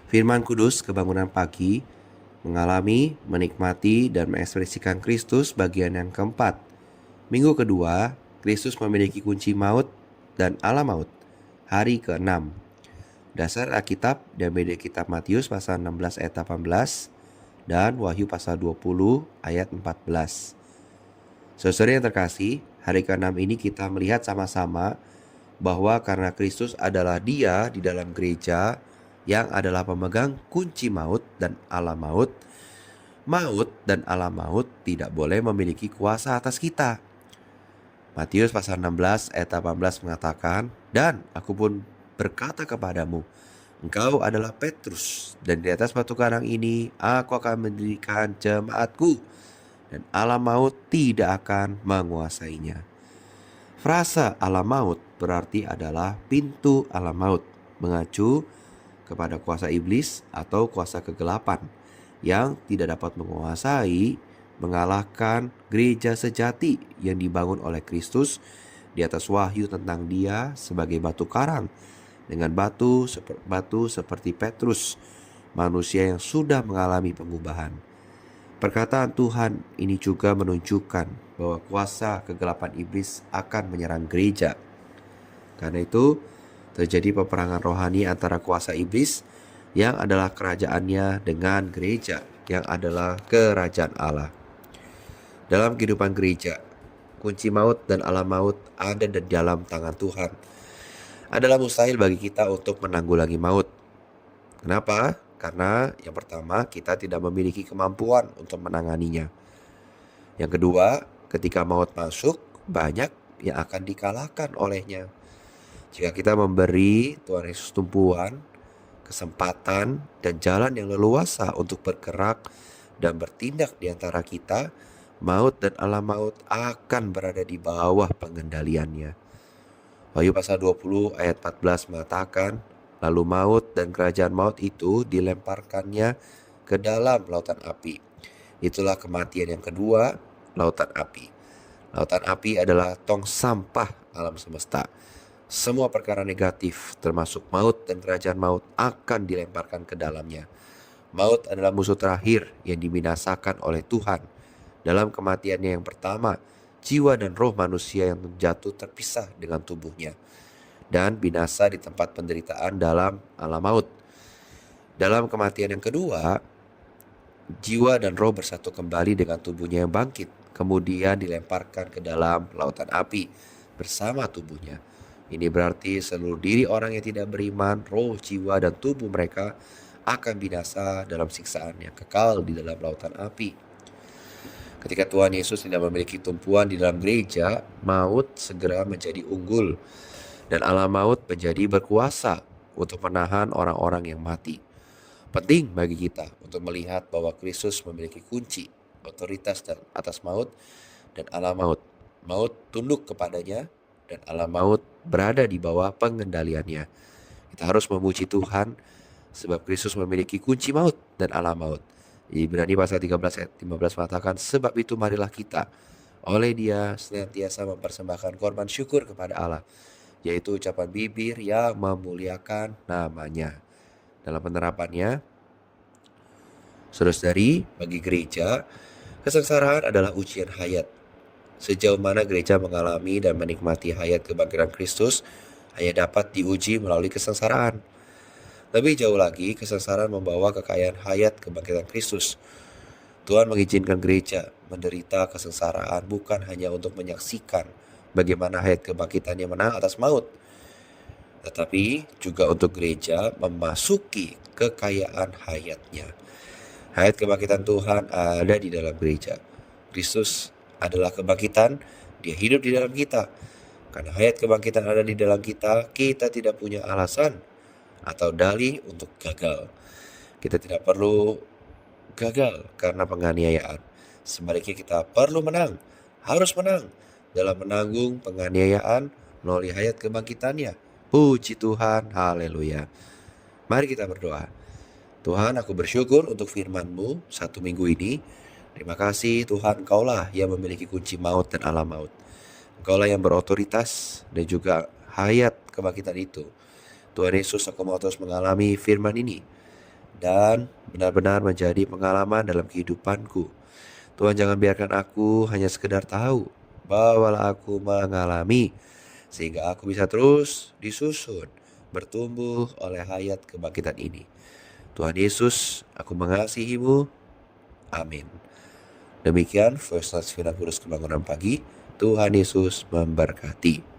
Firman Kudus Kebangunan Pagi mengalami, menikmati, dan mengekspresikan Kristus bagian yang keempat. Minggu kedua, Kristus memiliki kunci maut dan ala maut. Hari ke-6. Dasar Alkitab diambil dari kitab Matius pasal 16 ayat 18 dan Wahyu pasal 20 ayat 14. Saudara yang terkasih, hari ke-6 ini kita melihat sama-sama bahwa karena Kristus adalah Dia di dalam gereja yang adalah pemegang kunci maut dan ala maut, maut dan ala maut tidak boleh memiliki kuasa atas kita. Matius pasal 16 ayat 18 mengatakan, "Dan aku pun berkata kepadamu, engkau adalah Petrus, dan di atas batu karang ini aku akan mendirikan jemaatku, dan ala maut tidak akan menguasainya." Frasa ala maut berarti adalah pintu ala maut, mengacu kepada kuasa iblis atau kuasa kegelapan yang tidak dapat menguasai, mengalahkan gereja sejati yang dibangun oleh Kristus di atas wahyu tentang Dia sebagai batu karang dengan batu seperti Petrus, manusia yang sudah mengalami pengubahan. Perkataan Tuhan ini juga menunjukkan bahwa kuasa kegelapan iblis akan menyerang gereja. Karena itu, terjadi peperangan rohani antara kuasa iblis yang adalah kerajaannya dengan gereja yang adalah kerajaan Allah. Dalam kehidupan gereja, kunci maut dan ala maut ada di dalam tangan Tuhan. Adalah mustahil bagi kita untuk menanggulangi maut. Kenapa? Karena yang pertama, kita tidak memiliki kemampuan untuk menanganinya. Yang kedua, ketika maut masuk, banyak yang akan dikalahkan olehnya. Jika kita memberi Tuhan Yesus tumpuan, kesempatan, dan jalan yang leluasa untuk bergerak dan bertindak di antara kita, maut dan ala maut akan berada di bawah pengendaliannya. Wahyu pasal 20 ayat 14 mengatakan, lalu maut dan kerajaan maut itu dilemparkannya ke dalam lautan api. Itulah kematian yang kedua, lautan api. Lautan api adalah tong sampah alam semesta. Semua perkara negatif, termasuk maut dan kerajaan maut, akan dilemparkan ke dalamnya. Maut adalah musuh terakhir yang dibinasakan oleh Tuhan. Dalam kematiannya yang pertama, jiwa dan roh manusia yang jatuh terpisah dengan tubuhnya dan binasa di tempat penderitaan dalam alam maut. Dalam kematian yang kedua, jiwa dan roh bersatu kembali dengan tubuhnya yang bangkit, kemudian dilemparkan ke dalam lautan api bersama tubuhnya. Ini berarti seluruh diri orang yang tidak beriman, roh, jiwa, dan tubuh mereka akan binasa dalam siksaan yang kekal di dalam lautan api. Ketika Tuhan Yesus tidak memiliki tumpuan di dalam gereja, maut segera menjadi unggul dan ala maut menjadi berkuasa untuk menahan orang-orang yang mati. Penting bagi kita untuk melihat bahwa Kristus memiliki kunci, otoritas dan atas maut dan ala maut. Maut tunduk kepadanya dan ala maut berada di bawah pengendaliannya. Kita harus memuji Tuhan sebab Kristus memiliki kunci maut dan ala maut. Ibrani pasal 13 ayat 15 mengatakan, sebab itu marilah kita oleh Dia senantiasa mempersembahkan korban syukur kepada Allah, yaitu ucapan bibir yang memuliakan namanya. Dalam penerapannya, saudara-saudari, bagi gereja, kesengsaraan adalah ujian hayat. Sejauh mana gereja mengalami dan menikmati hayat kebangkitan Kristus hanya dapat diuji melalui kesengsaraan. Lebih jauh lagi, kesengsaraan membawa kekayaan hayat kebangkitan Kristus. Tuhan mengizinkan gereja menderita kesengsaraan bukan hanya untuk menyaksikan bagaimana hayat kebangkitannya menang atas maut, tetapi juga untuk gereja memasuki kekayaan hayatnya. Hayat kebangkitan Tuhan ada di dalam gereja. Kristus adalah kebangkitan, Dia hidup di dalam kita. Karena hayat kebangkitan ada di dalam kita, kita tidak punya alasan atau dalih untuk gagal. Kita tidak perlu gagal karena penganiayaan. Sebaliknya kita perlu menang, harus menang dalam menanggung penganiayaan melalui hayat kebangkitannya. Puji Tuhan, haleluya. Mari kita berdoa. Tuhan, aku bersyukur untuk firman-Mu satu minggu ini. Terima kasih Tuhan, Engkaulah yang memiliki kunci maut dan ala maut. Engkaulah yang berotoritas dan juga hayat kebangkitan itu. Tuhan Yesus, aku mau terus mengalami firman ini. dan benar-benar menjadi pengalaman dalam kehidupanku. Tuhan, jangan biarkan aku hanya sekedar tahu, bawalah aku mengalami sehingga aku bisa terus disusun, bertumbuh oleh hayat kebangkitan ini. Tuhan Yesus, aku mengasihi-Mu. Amin. Demikian First Light Final Kudus Kebangunan Pagi. Tuhan Yesus memberkati.